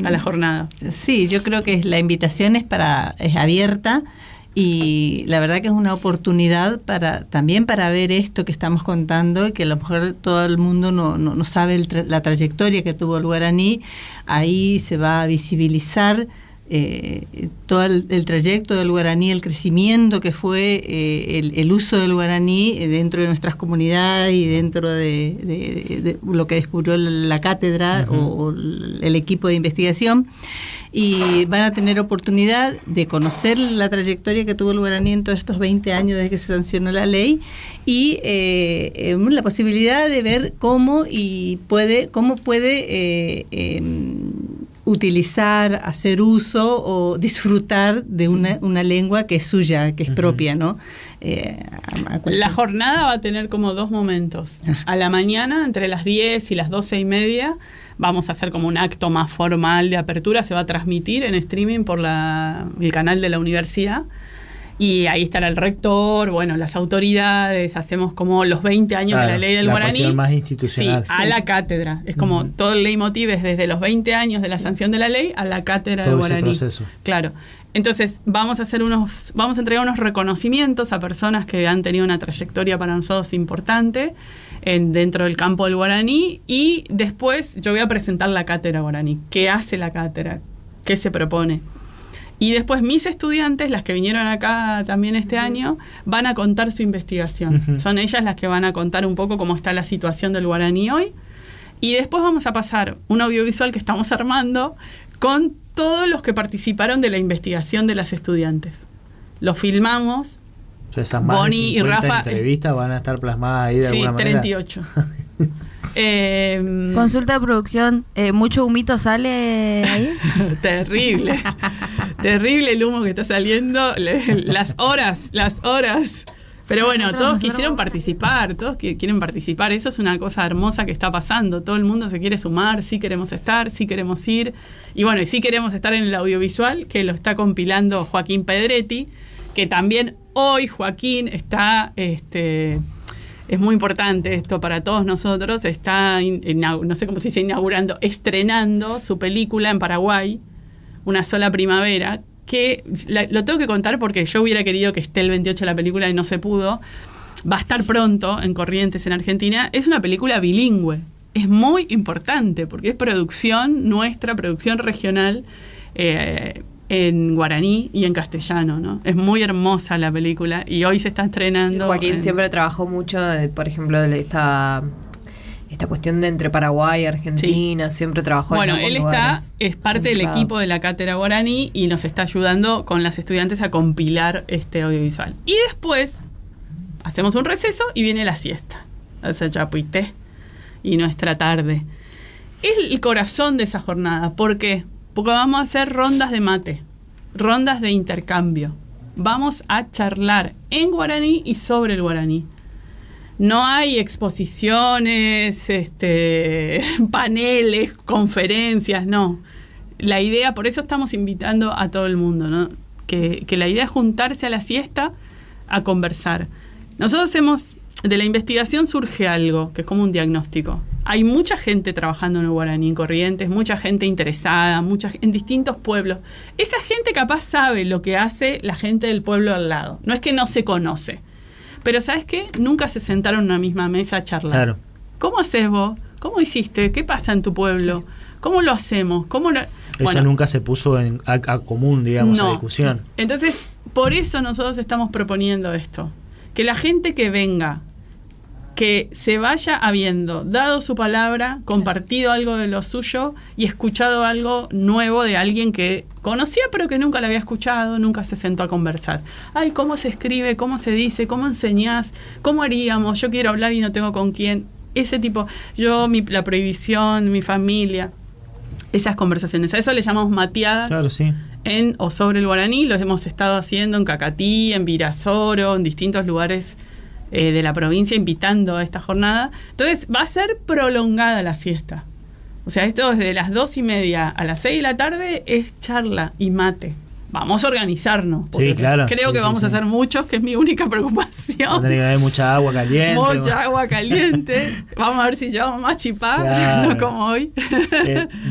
Speaker 5: a la jornada?
Speaker 4: Sí, yo creo que la invitación es abierta, y la verdad que es una oportunidad también para ver esto que estamos contando, y que a lo mejor todo el mundo no sabe la trayectoria que tuvo el guaraní. Ahí se va a visibilizar todo el trayecto del guaraní, el crecimiento que fue el uso del guaraní dentro de nuestras comunidades y dentro de lo que descubrió la cátedra o el equipo de investigación. Y van a tener oportunidad de conocer la trayectoria que tuvo el guaraní en todos estos 20 años desde que se sancionó la ley, y la posibilidad de ver cómo puede utilizar, hacer uso o disfrutar de una lengua que es suya, que es propia, ¿no?
Speaker 5: La jornada va a tener como dos momentos. A la mañana, entre las 10 y las 12:30, vamos a hacer como un acto más formal de apertura. Se va a transmitir en streaming por el canal de la universidad. Y ahí estará el rector, las autoridades. Hacemos como los 20 años de la ley del guaraní.
Speaker 2: La más institucional.
Speaker 5: Sí, a la cátedra. Es como todo el leitmotiv es desde los 20 años de la sanción de la ley a la cátedra del guaraní.
Speaker 2: Ese proceso.
Speaker 5: Claro. Entonces vamos a entregar unos reconocimientos a personas que han tenido una trayectoria para nosotros importante dentro del campo del guaraní, y después yo voy a presentar la cátedra guaraní. ¿Qué hace la cátedra? ¿Qué se propone? Y después mis estudiantes, las que vinieron acá también este año, van a contar su investigación. Son ellas las que van a contar un poco cómo está la situación del guaraní hoy. Y después vamos a pasar un audiovisual que estamos armando con todos los que participaron de la investigación de las estudiantes. Lo filmamos.
Speaker 2: Esas más
Speaker 5: Bonnie
Speaker 2: de 50
Speaker 5: y Rafa,
Speaker 2: entrevistas van a estar plasmadas ahí de alguna manera.
Speaker 5: 38.
Speaker 7: Consulta de producción, ¿mucho humito sale ahí?
Speaker 5: Terrible. Terrible el humo que está saliendo. Las horas. Pero bueno, todos quisieron participar, todos quieren participar. Eso es una cosa hermosa que está pasando. Todo el mundo se quiere sumar, sí queremos estar, sí queremos ir. Y bueno, y sí queremos estar en el audiovisual, que lo está compilando Joaquín Pedretti, que también hoy Joaquín está, es muy importante esto para todos nosotros, está, no sé cómo se dice, estrenando su película en Paraguay, Una sola primavera, que lo tengo que contar porque yo hubiera querido que esté el 28 la película y no se pudo. Va a estar pronto en Corrientes, en Argentina. Es una película bilingüe. Es muy importante porque es producción nuestra, producción regional, en guaraní y en castellano, ¿no? Es muy hermosa la película y hoy se está estrenando.
Speaker 8: Joaquín siempre trabajó mucho, por ejemplo, de esta cuestión de entre Paraguay y Argentina, sí. Siempre trabajó en
Speaker 5: él
Speaker 8: lugares.
Speaker 5: Es parte del equipo de la cátedra guaraní y nos está ayudando con las estudiantes a compilar este audiovisual. Y después hacemos un receso y viene la siesta, el chapuité y nuestra tarde. Es el corazón de esa jornada. ¿Por qué? Porque vamos a hacer rondas de mate, rondas de intercambio. Vamos a charlar en guaraní y sobre el guaraní. No hay exposiciones, paneles, conferencias, no. La idea, por eso estamos invitando a todo el mundo, ¿no? Que la idea es juntarse a la siesta a conversar. Nosotros de la investigación surge algo, que es como un diagnóstico. Hay mucha gente trabajando en el guaraní en Corrientes, mucha gente interesada, en distintos pueblos. Esa gente capaz sabe lo que hace la gente del pueblo al lado. No es que no se conoce. Pero ¿sabes qué? Nunca se sentaron en una misma mesa a charlar.
Speaker 2: Claro.
Speaker 5: ¿Cómo haces vos? ¿Cómo hiciste? ¿Qué pasa en tu pueblo? ¿Cómo lo hacemos?
Speaker 2: Eso nunca se puso a común, digamos, a discusión.
Speaker 5: Entonces, por eso nosotros estamos proponiendo esto. Que la gente que venga, que se vaya habiendo dado su palabra, compartido algo de lo suyo y escuchado algo nuevo de alguien que conocía pero que nunca lo había escuchado, nunca se sentó a conversar. Ay, ¿cómo se escribe? ¿Cómo se dice? ¿Cómo enseñás? ¿Cómo haríamos? Yo quiero hablar y no tengo con quién. Ese tipo, la prohibición, mi familia, esas conversaciones. A eso le llamamos mateadas.
Speaker 2: Claro, sí.
Speaker 5: En o sobre el guaraní, los hemos estado haciendo en Cacatí, en Virasoro, en distintos lugares de la provincia, invitando a esta jornada. Entonces va a ser prolongada la siesta. O sea, esto desde las 2:30 a las 6 de la tarde es charla y mate. Vamos a organizarnos.
Speaker 2: Sí, claro.
Speaker 5: Creo que vamos a hacer muchos, que es mi única preocupación.
Speaker 2: Va a tener que haber mucha agua caliente.
Speaker 5: Mucha agua caliente. Vamos a ver si llevamos más chipá, claro. No como hoy.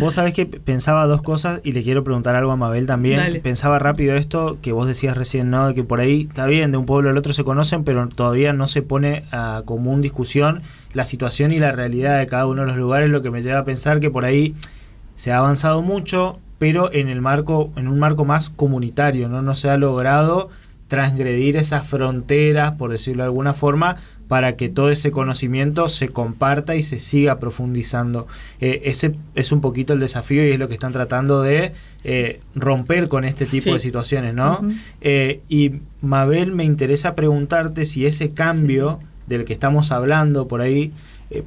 Speaker 2: Vos sabés que pensaba dos cosas y le quiero preguntar algo a Mabel también.
Speaker 5: Dale.
Speaker 2: Pensaba rápido esto que vos decías recién, ¿no? De que por ahí está bien, de un pueblo al otro se conocen, pero todavía no se pone a común discusión la situación y la realidad de cada uno de los lugares, lo que me lleva a pensar que por ahí se ha avanzado mucho, pero en un marco más comunitario, ¿no? No se ha logrado transgredir esas fronteras, por decirlo de alguna forma, para que todo ese conocimiento se comparta y se siga profundizando. Ese es un poquito el desafío y es lo que están tratando de romper con este tipo de situaciones, ¿no? Uh-huh. Y Mabel, me interesa preguntarte si ese cambio del que estamos hablando por ahí,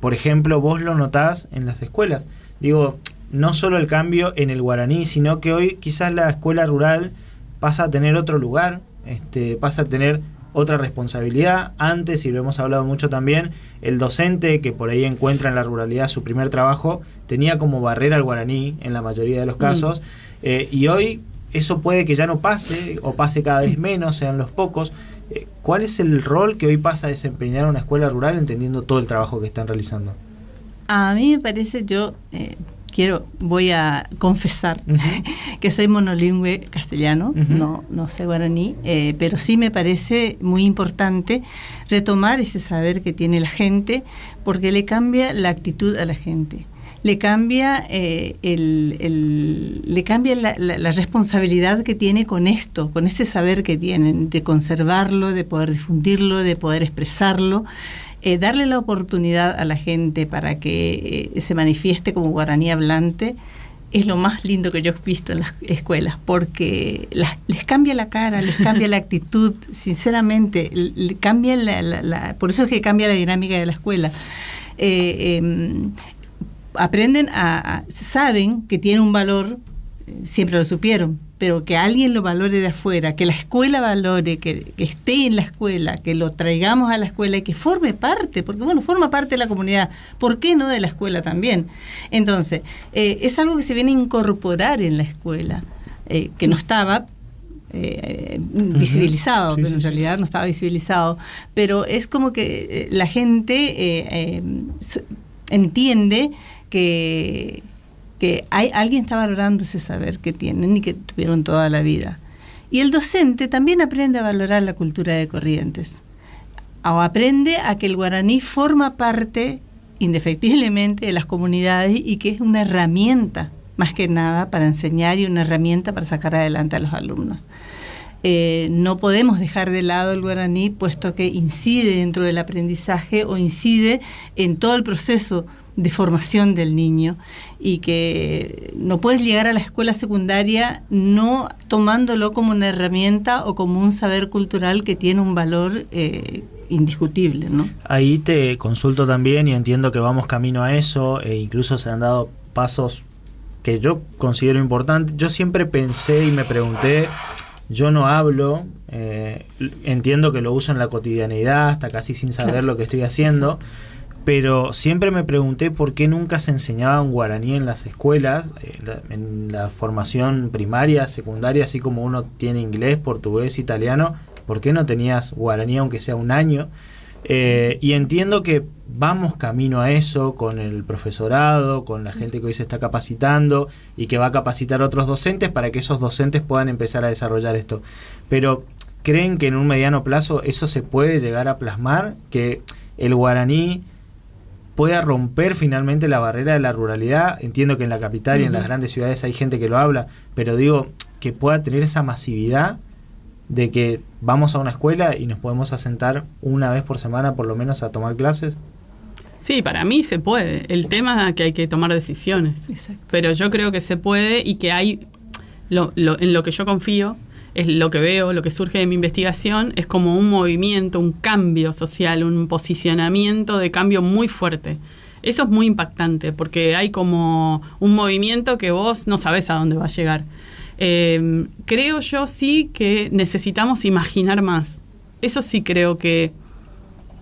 Speaker 2: por ejemplo, vos lo notás en las escuelas. Digo, no solo el cambio en el guaraní, sino que hoy quizás la escuela rural pasa a tener otro lugar, pasa a tener otra responsabilidad. Antes, y lo hemos hablado mucho también, el docente que por ahí encuentra en la ruralidad su primer trabajo, tenía como barrera el guaraní en la mayoría de los casos, y hoy eso puede que ya no pase, o pase cada vez menos, sean los pocos. ¿Cuál es el rol que hoy pasa a desempeñar una escuela rural entendiendo todo el trabajo que están realizando?
Speaker 4: A mí me parece, voy a confesar que soy monolingüe castellano, no sé guaraní, pero sí me parece muy importante retomar ese saber que tiene la gente porque le cambia la actitud a la gente. le cambia le cambia la responsabilidad que tiene con esto, con ese saber que tienen, de conservarlo, de poder difundirlo, de poder expresarlo, darle la oportunidad a la gente para que se manifieste como guaraní hablante. Es lo más lindo que yo he visto en las escuelas, porque les cambia la cara, les cambia la actitud, sinceramente, cambia por eso es que cambia la dinámica de la escuela. Aprenden saben que tiene un valor, siempre lo supieron, pero que alguien lo valore de afuera, que la escuela valore, que esté en la escuela, que lo traigamos a la escuela y que forme parte, porque bueno, forma parte de la comunidad, ¿por qué no de la escuela también? Entonces, es algo que se viene a incorporar en la escuela, que no estaba visibilizado, pero en realidad no estaba visibilizado, pero es como que la gente entiende que alguien está valorando ese saber que tienen y que tuvieron toda la vida. Y el docente también aprende a valorar la cultura de Corrientes, o aprende a que el guaraní forma parte indefectiblemente de las comunidades y que es una herramienta, más que nada, para enseñar y una herramienta para sacar adelante a los alumnos. No podemos dejar de lado el guaraní, puesto que incide dentro del aprendizaje o incide en todo el proceso de formación del niño, y que no puedes llegar a la escuela secundaria no tomándolo como una herramienta o como un saber cultural que tiene un valor indiscutible, ¿no?
Speaker 2: Ahí te consulto también, y entiendo que vamos camino a eso, e incluso se han dado pasos que yo considero importantes. Yo siempre pensé y me pregunté, yo no hablo, entiendo que lo uso en la cotidianidad, hasta casi sin saber lo que estoy haciendo. Exacto. Pero siempre me pregunté por qué nunca se enseñaba un guaraní en las escuelas, en la formación primaria, secundaria, así como uno tiene inglés, portugués, italiano, ¿por qué no tenías guaraní aunque sea un año? Y entiendo que vamos camino a eso con el profesorado, con la gente que hoy se está capacitando y que va a capacitar a otros docentes para que esos docentes puedan empezar a desarrollar esto. Pero ¿creen que en un mediano plazo eso se puede llegar a plasmar? Que el guaraní pueda romper finalmente la barrera de la ruralidad. Entiendo que en la capital y en las grandes ciudades hay gente que lo habla, pero digo, que pueda tener esa masividad de que vamos a una escuela y nos podemos asentar una vez por semana por lo menos a tomar clases.
Speaker 5: Sí, para mí se puede. El tema es que hay que tomar decisiones. Exacto. Pero yo creo que se puede, y que hay, en lo que yo confío, es lo que veo, lo que surge de mi investigación, es como un movimiento, un cambio social, un posicionamiento de cambio muy fuerte. Eso es muy impactante, porque hay como un movimiento que vos no sabés a dónde va a llegar. Creo yo sí que necesitamos imaginar más. Eso sí creo que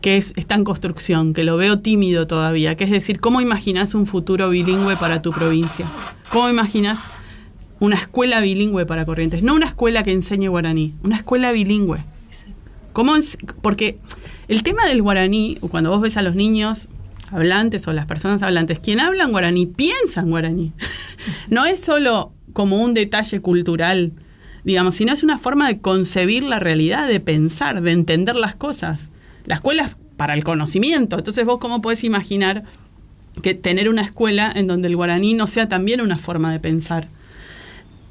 Speaker 5: está en construcción, que lo veo tímido todavía, que es decir, ¿cómo imaginás un futuro bilingüe para tu provincia? ¿Cómo imaginás una escuela bilingüe para Corrientes? No una escuela que enseñe guaraní, una escuela bilingüe. Porque el tema del guaraní, cuando vos ves a los niños hablantes o las personas hablantes, quien hablan guaraní, piensan guaraní. No es solo como un detalle cultural, digamos, sino es una forma de concebir la realidad, de pensar, de entender las cosas. La escuela es para el conocimiento. Entonces vos cómo podés imaginar que tener una escuela en donde el guaraní no sea también una forma de pensar.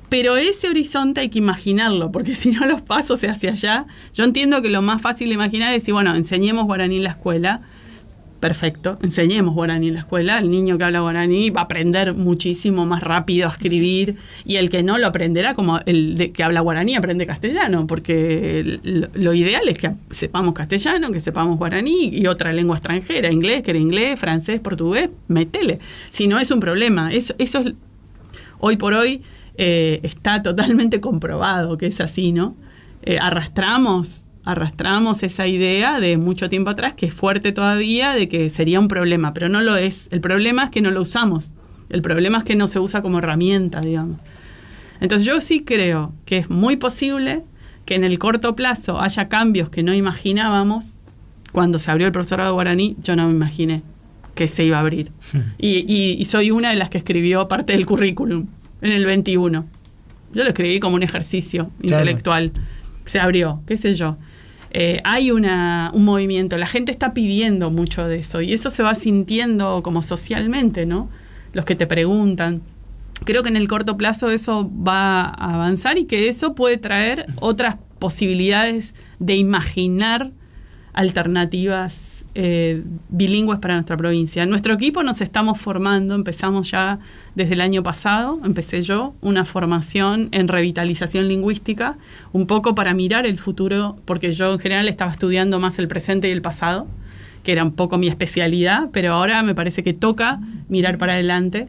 Speaker 5: Pero ese horizonte hay que imaginarlo, porque si no los pasos hacia allá. Yo entiendo que lo más fácil de imaginar es decir, bueno, enseñemos guaraní en la escuela. Perfecto, enseñemos guaraní en la escuela. El niño que habla guaraní va a aprender muchísimo más rápido a escribir, y el que no lo aprenderá, como el que habla guaraní aprende castellano, porque lo ideal es que sepamos castellano, que sepamos guaraní y otra lengua extranjera, inglés, francés, portugués, métele. Si no es un problema, eso es, hoy por hoy está totalmente comprobado que es así, ¿no? Arrastramos esa idea de mucho tiempo atrás, que es fuerte todavía, de que sería un problema, pero no lo es. El problema es que no lo usamos. El problema es que no se usa como herramienta, digamos. Entonces yo sí creo que es muy posible que en el corto plazo haya cambios que no imaginábamos. Cuando se abrió el profesorado de guaraní, yo no me imaginé que se iba a abrir. Y soy una de las que escribió parte del currículum en el 21. Yo lo escribí como un ejercicio intelectual. Se abrió, qué sé yo. Hay un movimiento, la gente está pidiendo mucho de eso, y eso se va sintiendo como socialmente, ¿no? los que te preguntan. Creo que en el corto plazo eso va a avanzar y que eso puede traer otras posibilidades de imaginar alternativas bilingües para nuestra provincia. En nuestro equipo nos estamos formando, empezamos ya desde el año pasado, empecé yo, una formación en revitalización lingüística, un poco para mirar el futuro, porque yo en general estaba estudiando más el presente y el pasado, que era un poco mi especialidad, pero ahora me parece que toca mirar para adelante.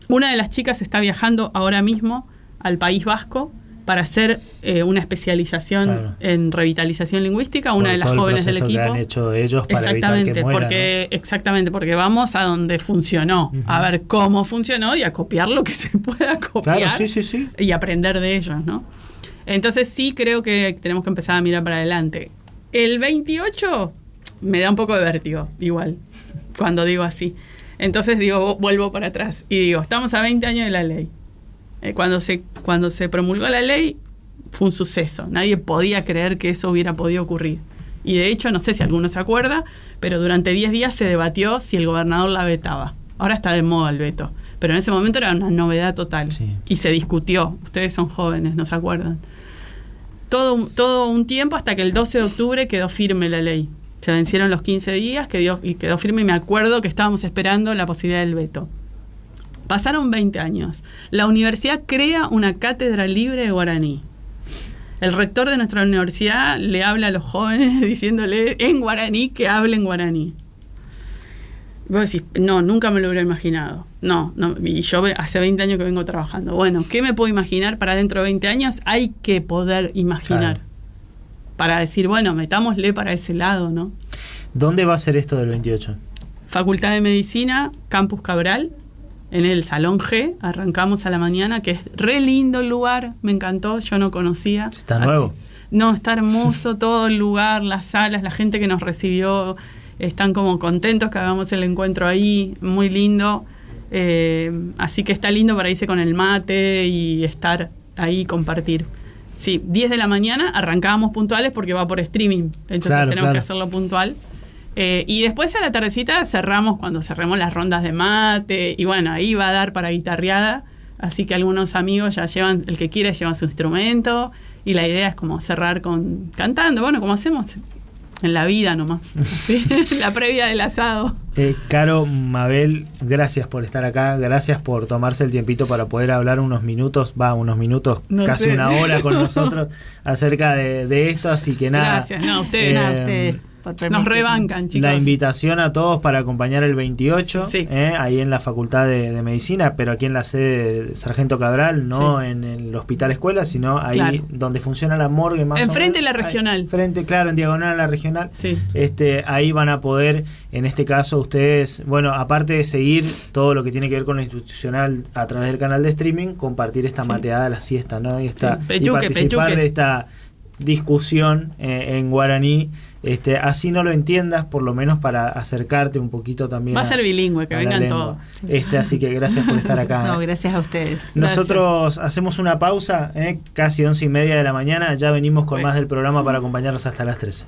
Speaker 5: Una de las chicas está viajando ahora mismo al País Vasco para hacer una especialización en revitalización lingüística, una de las jóvenes del equipo. Que han hecho ellos para evitar que mueran, ¿no? Exactamente, porque vamos a donde funcionó, a ver cómo funcionó y a copiar lo que se pueda copiar.
Speaker 2: Claro, sí.
Speaker 5: Y aprender de ellos, ¿no? Entonces sí creo que tenemos que empezar a mirar para adelante. El 28 me da un poco de vértigo, igual, cuando digo así. Entonces digo, vuelvo para atrás y digo, estamos a 20 años de la ley. Cuando se promulgó la ley fue un suceso. Nadie podía creer que eso hubiera podido ocurrir. Y de hecho, no sé si alguno se acuerda, pero durante 10 días se debatió si el gobernador la vetaba. Ahora está de moda el veto. Pero en ese momento era una novedad total. Sí. Y se discutió. Ustedes son jóvenes, ¿no se acuerdan? Todo un tiempo hasta que el 12 de octubre quedó firme la ley. Se vencieron los 15 días y quedó firme y me acuerdo que estábamos esperando la posibilidad del veto. Pasaron 20 años. La universidad crea una cátedra libre de guaraní. El rector de nuestra universidad le habla a los jóvenes diciéndole en guaraní que hablen guaraní. Y vos decís, no, nunca me lo hubiera imaginado. No, y yo hace 20 años que vengo trabajando. Bueno, ¿qué me puedo imaginar para dentro de 20 años? Hay que poder imaginar. Claro. Para decir, bueno, metámosle para ese lado, ¿no?
Speaker 2: ¿Dónde va a ser esto del 28?
Speaker 5: Facultad de Medicina, Campus Cabral. En el Salón G, arrancamos a la mañana, que es re lindo el lugar, me encantó, yo no conocía.
Speaker 2: ¿Está nuevo?
Speaker 5: No, está hermoso todo el lugar, las salas, la gente que nos recibió, están como contentos que hagamos el encuentro ahí, muy lindo. Así que está lindo para irse con el mate y estar ahí, compartir. Sí, 10 de la mañana arrancábamos puntuales porque va por streaming, entonces tenemos que hacerlo puntual. Y después a la tardecita cuando cerremos las rondas de mate, y bueno, ahí va a dar para guitarreada, así que algunos amigos ya llevan, el que quiere lleva su instrumento, y la idea es como cerrar cantando, bueno, como hacemos en la vida nomás, ¿sí? La previa del asado.
Speaker 2: Caro, Mabel, gracias por estar acá, gracias por tomarse el tiempito para poder hablar unos minutos, no casi sé. Una hora con nosotros acerca de esto, así que nada.
Speaker 5: Gracias, ustedes. Nos rebancan, chicos.
Speaker 2: La invitación a todos para acompañar el 28, ahí en la Facultad de Medicina, pero aquí en la sede de Sargento Cabral, no en el Hospital Escuela, sino ahí donde funciona la morgue más
Speaker 5: enfrente de la regional.
Speaker 2: En diagonal a la regional. Sí. Ahí van a poder, en este caso, ustedes, bueno, aparte de seguir todo lo que tiene que ver con lo institucional a través del canal de streaming, compartir esta mateada a la siesta, ¿no? Y participar de esta discusión en guaraní. Así no lo entiendas, por lo menos para acercarte un poquito también.
Speaker 5: Va a ser bilingüe, que vengan todos.
Speaker 2: Así que gracias por estar acá.
Speaker 4: No, gracias a ustedes.
Speaker 2: Nosotros hacemos una pausa, casi 11:30 de la mañana. Ya venimos con más del programa para acompañarnos hasta las 13.